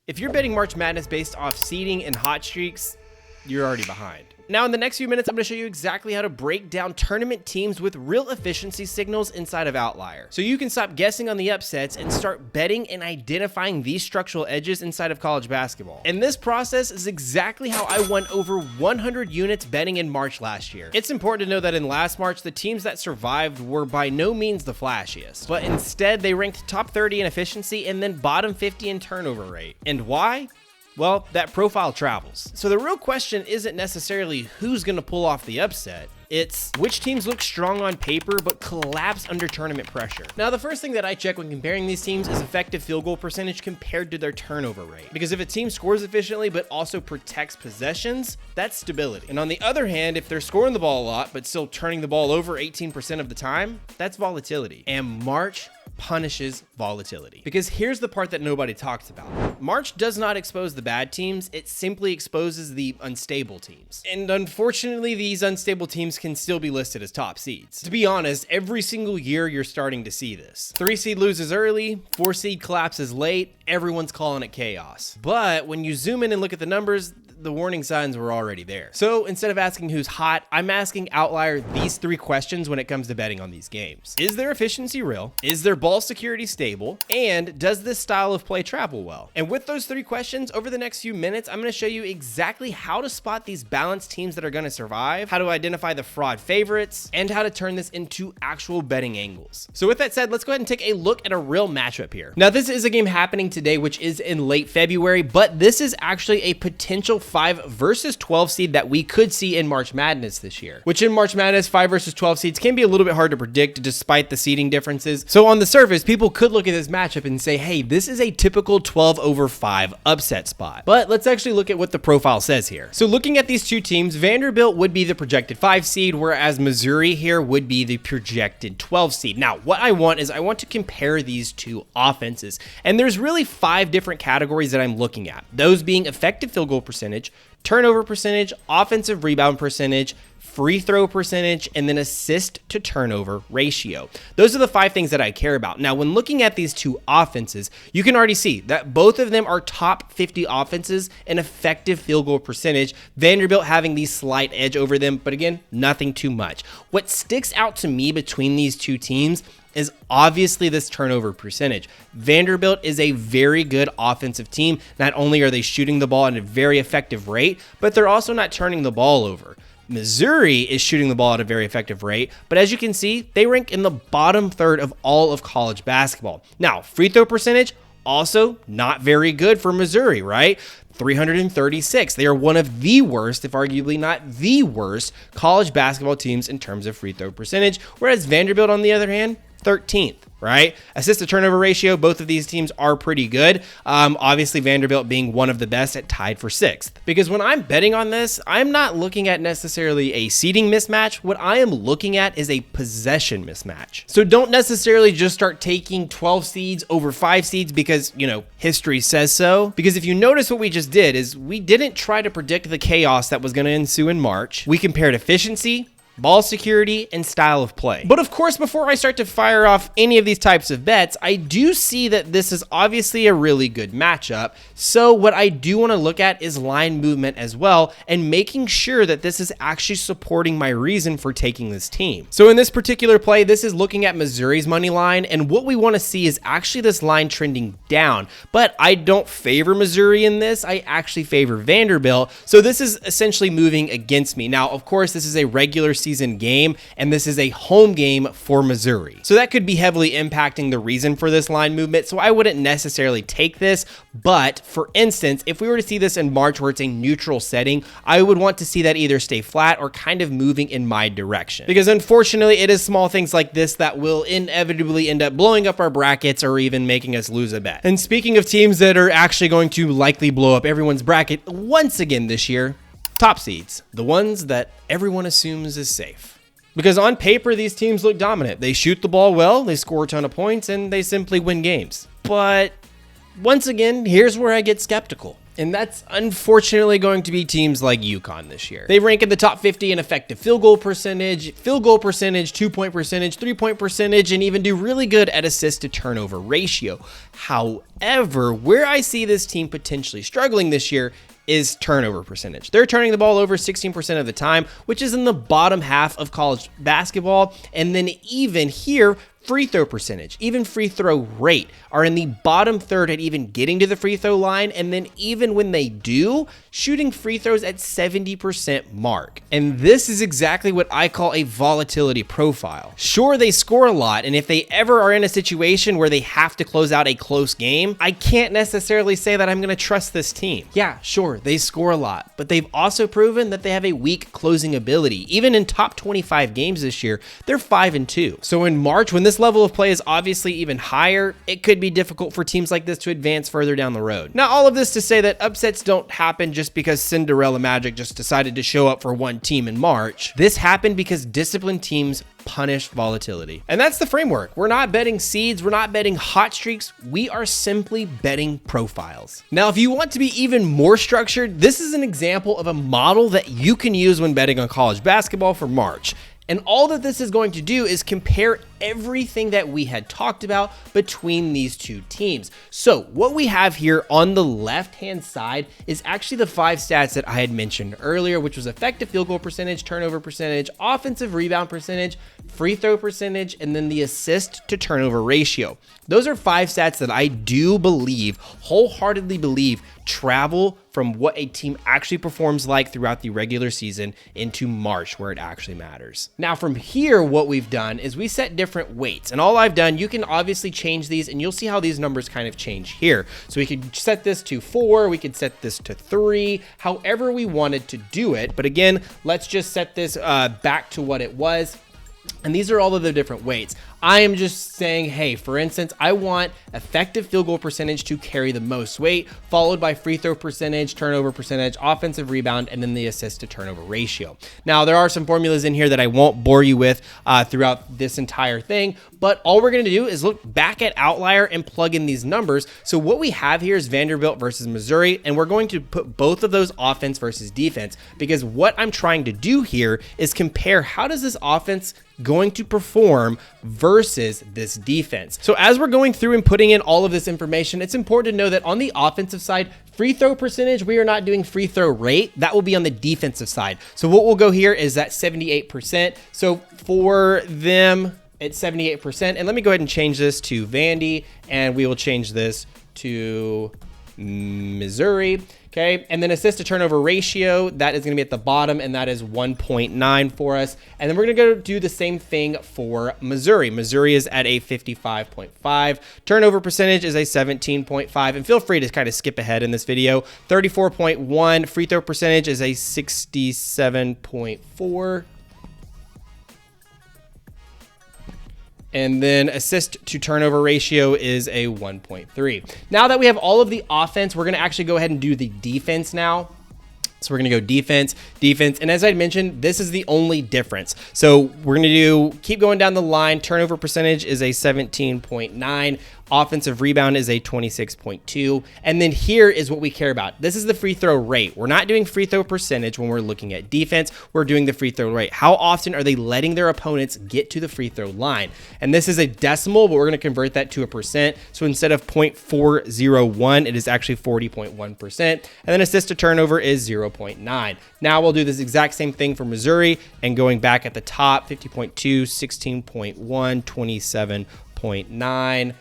If you're betting March Madness based off seeding and hot streaks, you're already behind. Now, in the next few minutes, I'm going to show you exactly how to break down tournament teams with real efficiency signals inside of Outlier, so you can stop guessing on the upsets and start betting and identifying these structural edges inside of college basketball. And this process is exactly how I won over 100 units betting in March last year. It's important to know that in last March, the teams that survived were by no means the flashiest, but instead they ranked top 30 in efficiency and then bottom 50 in turnover rate. And why? Well, that profile travels. So the real question isn't necessarily who's going to pull off the upset. It's which teams look strong on paper but collapse under tournament pressure. Now, the first thing that I check when comparing these teams is effective field goal percentage compared to their turnover rate. Because if a team scores efficiently but also protects possessions, that's stability. And on the other hand, if they're scoring the ball a lot but still turning the ball over 18% of the time, that's volatility. And March punishes volatility. Because here's the part that nobody talks about. March does not expose the bad teams, it simply exposes the unstable teams. And unfortunately, these unstable teams can still be listed as top seeds. To be honest, every single year you're starting to see this. 3 seed loses early, 4 seed collapses late, everyone's calling it chaos. But when you zoom in and look at the numbers, the warning signs were already there. So instead of asking who's hot, I'm asking Outlier these 3 questions when it comes to betting on these games. Is their efficiency real? Is their ball security stable? And does this style of play travel well? And with those 3 questions, over the next few minutes, I'm going to show you exactly how to spot these balanced teams that are going to survive, how to identify the fraud favorites, and how to turn this into actual betting angles. So with that said, let's go ahead and take a look at a real matchup here. Now, this is a game happening today, which is in late February, but this is actually a potential 5 versus 12 seed that we could see in March Madness this year, which in March Madness, 5 versus 12 seeds can be a little bit hard to predict despite the seeding differences. So on the surface, people could look at this matchup and say, hey, this is a typical 12/5 upset spot. But let's actually look at what the profile says here. So looking at these two teams, Vanderbilt would be the projected 5 seed, whereas Missouri here would be the projected 12 seed. Now, what I want to compare these two offenses. And there's really 5 different categories that I'm looking at. Those being effective field goal percentage, turnover percentage, offensive rebound percentage, free throw percentage, and then assist to turnover ratio. Those are the 5 things that I care about. Now, when looking at these two offenses, you can already see that both of them are top 50 offenses in effective field goal percentage, Vanderbilt having the slight edge over them, but again, nothing too much. What sticks out to me between these two teams is obviously this turnover percentage. Vanderbilt is a very good offensive team. Not only are they shooting the ball at a very effective rate, but they're also not turning the ball over. Missouri is shooting the ball at a very effective rate, but as you can see, they rank in the bottom third of all of college basketball. Now, free throw percentage, also not very good for Missouri, right? 336. They are one of the worst, if arguably not the worst, college basketball teams in terms of free throw percentage, whereas Vanderbilt, on the other hand, 13th, right? Assist to turnover ratio, both of these teams are pretty good. Obviously, Vanderbilt being one of the best at tied for 6th. Because when I'm betting on this, I'm not looking at necessarily a seeding mismatch. What I am looking at is a possession mismatch. So don't necessarily just start taking 12 seeds over 5 seeds because, history says so. Because if you notice what we just did is we didn't try to predict the chaos that was going to ensue in March. We compared efficiency, ball security, and style of play. But of course, before I start to fire off any of these types of bets, I do see that this is obviously a really good matchup. So what I do want to look at is line movement as well, and making sure that this is actually supporting my reason for taking this team. So in this particular play, this is looking at Missouri's money line, and what we want to see is actually this line trending down. But I don't favor Missouri in this. I actually favor Vanderbilt. So this is essentially moving against me. Now, of course, this is a regular season game, and this is a home game for Missouri. So that could be heavily impacting the reason for this line movement. So I wouldn't necessarily take this, but for instance, if we were to see this in March where it's a neutral setting, I would want to see that either stay flat or kind of moving in my direction. Because unfortunately, it is small things like this that will inevitably end up blowing up our brackets or even making us lose a bet. And speaking of teams that are actually going to likely blow up everyone's bracket once again this year, top seeds, the ones that everyone assumes is safe. Because on paper, these teams look dominant. They shoot the ball well, they score a ton of points, and they simply win games. But once again, here's where I get skeptical. And that's unfortunately going to be teams like UConn this year. They rank in the top 50 in effective field goal percentage, 2-point percentage, 3-point percentage, and even do really good at assist to turnover ratio. However, where I see this team potentially struggling this year is turnover percentage. They're turning the ball over 16% of the time, which is in the bottom half of college basketball. And then even here, free throw percentage, even free throw rate are in the bottom third at even getting to the free throw line. And then even when they do, shooting free throws at 70% mark. And this is exactly what I call a volatility profile. Sure, they score a lot. And if they ever are in a situation where they have to close out a close game, I can't necessarily say that I'm going to trust this team. Yeah, sure, they score a lot, but they've also proven that they have a weak closing ability. Even in top 25 games this year, they're 5-2. So in March, when this level of play is obviously even higher, it could be difficult for teams like this to advance further down the road. Now, all of this to say that upsets don't happen just because Cinderella Magic just decided to show up for one team in March. This happened because disciplined teams punish volatility. And that's the framework. We're not betting seeds. We're not betting hot streaks. We are simply betting profiles. Now, if you want to be even more structured, this is an example of a model that you can use when betting on college basketball for March. And all that this is going to do is compare everything that we had talked about between these two teams. So what we have here on the left-hand side is actually the 5 stats that I had mentioned earlier, which was effective field goal percentage, turnover percentage, offensive rebound percentage, free throw percentage, and then the assist to turnover ratio. Those are 5 stats that I do believe, wholeheartedly believe, travel from what a team actually performs like throughout the regular season into March, where it actually matters. Now from here, what we've done is we set different weights, and all I've done, you can obviously change these and you'll see how these numbers kind of change here. So we could set this to 4, we could set this to 3, however we wanted to do it. But again, let's just set this back to what it was. And these are all of the different weights. I am just saying, hey, for instance, I want effective field goal percentage to carry the most weight, followed by free throw percentage, turnover percentage, offensive rebound, and then the assist to turnover ratio. Now, there are some formulas in here that I won't bore you with throughout this entire thing, but all we're going to do is look back at Outlier and plug in these numbers. So what we have here is Vanderbilt versus Missouri, and we're going to put both of those offense versus defense, because what I'm trying to do here is compare how does this offense going to perform versus this defense. So as we're going through and putting in all of this information, it's important to know that on the offensive side, free throw percentage, we are not doing free throw rate. That will be on the defensive side. So what we'll go here is that 78%. So for them, it's 78%. And let me go ahead and change this to Vandy, and we will change this to Missouri. Okay, and then assist to turnover ratio, that is going to be at the bottom, and that is 1.9 for us. And then we're going to go do the same thing for Missouri. Missouri is at a 55.5. Turnover percentage is a 17.5. And feel free to kind of skip ahead in this video. 34.1. Free throw percentage is a 67.4. And then assist to turnover ratio is a 1.3. Now that we have all of the offense, we're going to actually go ahead and do the defense now. So we're going to go defense. And as I mentioned, this is the only difference. So we're going to keep going down the line. Turnover percentage is a 17.9. Offensive rebound is a 26.2. And then here is what we care about. This is the free throw rate. We're not doing free throw percentage when we're looking at defense. We're doing the free throw rate. How often are they letting their opponents get to the free throw line? And this is a decimal, but we're going to convert that to a percent. So instead of 0.401, it is actually 40.1%. And then assist to turnover is 0.9. Now we'll do this exact same thing for Missouri, and going back at the top, 50.2, 16.1, 27.9.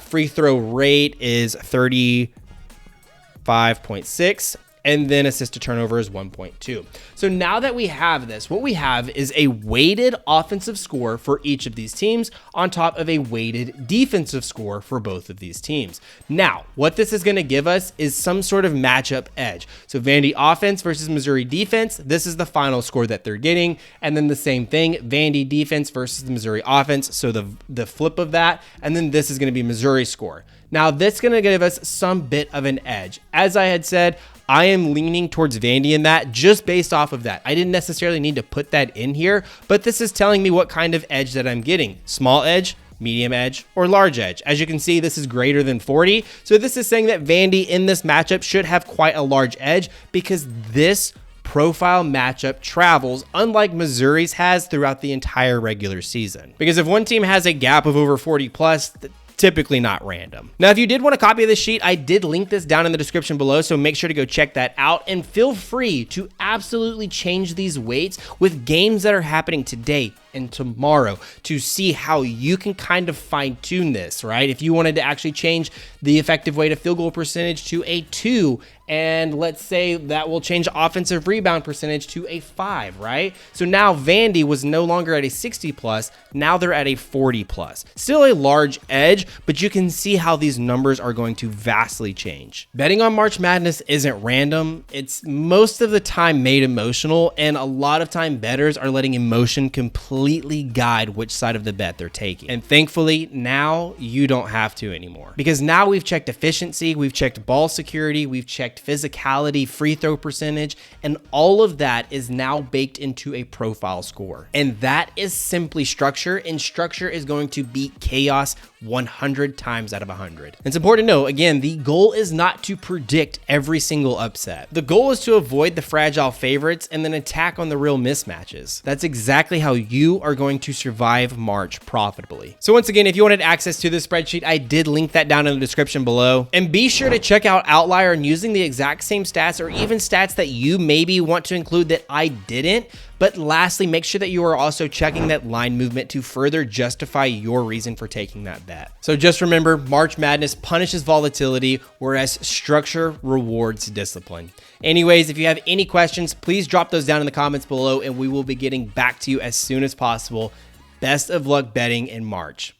Free throw rate is 35.6, and then assist to turnover is 1.2. So now that we have this, what we have is a weighted offensive score for each of these teams on top of a weighted defensive score for both of these teams. Now, what this is going to give us is some sort of matchup edge. So Vandy offense versus Missouri defense, this is the final score that they're getting. And then the same thing, Vandy defense versus the Missouri offense. So the flip of that, and then this is going to be Missouri score. Now, this is going to give us some bit of an edge. As I had said, I am leaning towards Vandy in that just based off of that. I didn't necessarily need to put that in here, but this is telling me what kind of edge that I'm getting. Small edge, medium edge, or large edge. As you can see, this is greater than 40. So this is saying that Vandy in this matchup should have quite a large edge because this profile matchup travels unlike Missouri's has throughout the entire regular season. Because if one team has a gap of over 40 plus, typically not random. Now, if you did want a copy of this sheet, I did link this down in the description below, so make sure to go check that out and feel free to absolutely change these weights with games that are happening today and tomorrow to see how you can kind of fine tune this, right? If you wanted to actually change the effective weight of field goal percentage to a 2, and let's say that will change offensive rebound percentage to a 5, right? So now Vandy was no longer at a 60 plus, now they're at a 40 plus. Still a large edge, but you can see how these numbers are going to vastly change. Betting on March Madness isn't random. It's most of the time made emotional, and a lot of time bettors are letting emotion completely guide which side of the bet they're taking. And thankfully, now you don't have to anymore. Because now we've checked efficiency, we've checked ball security, we've checked physicality, free throw percentage, and all of that is now baked into a profile score. And that is simply structure, and structure is going to beat chaos 100 times out of 100. It's important to know, again, the goal is not to predict every single upset. The goal is to avoid the fragile favorites and then attack on the real mismatches. That's exactly how you are going to survive March profitably. So once again, if you wanted access to this spreadsheet, I did link that down in the description below. And be sure to check out Outlier and using the exact same stats or even stats that you maybe want to include that I didn't. But lastly, make sure that you are also checking that line movement to further justify your reason for taking that bet. So just remember, March Madness punishes volatility, whereas structure rewards discipline. Anyways, if you have any questions, please drop those down in the comments below and we will be getting back to you as soon as possible. Best of luck betting in March.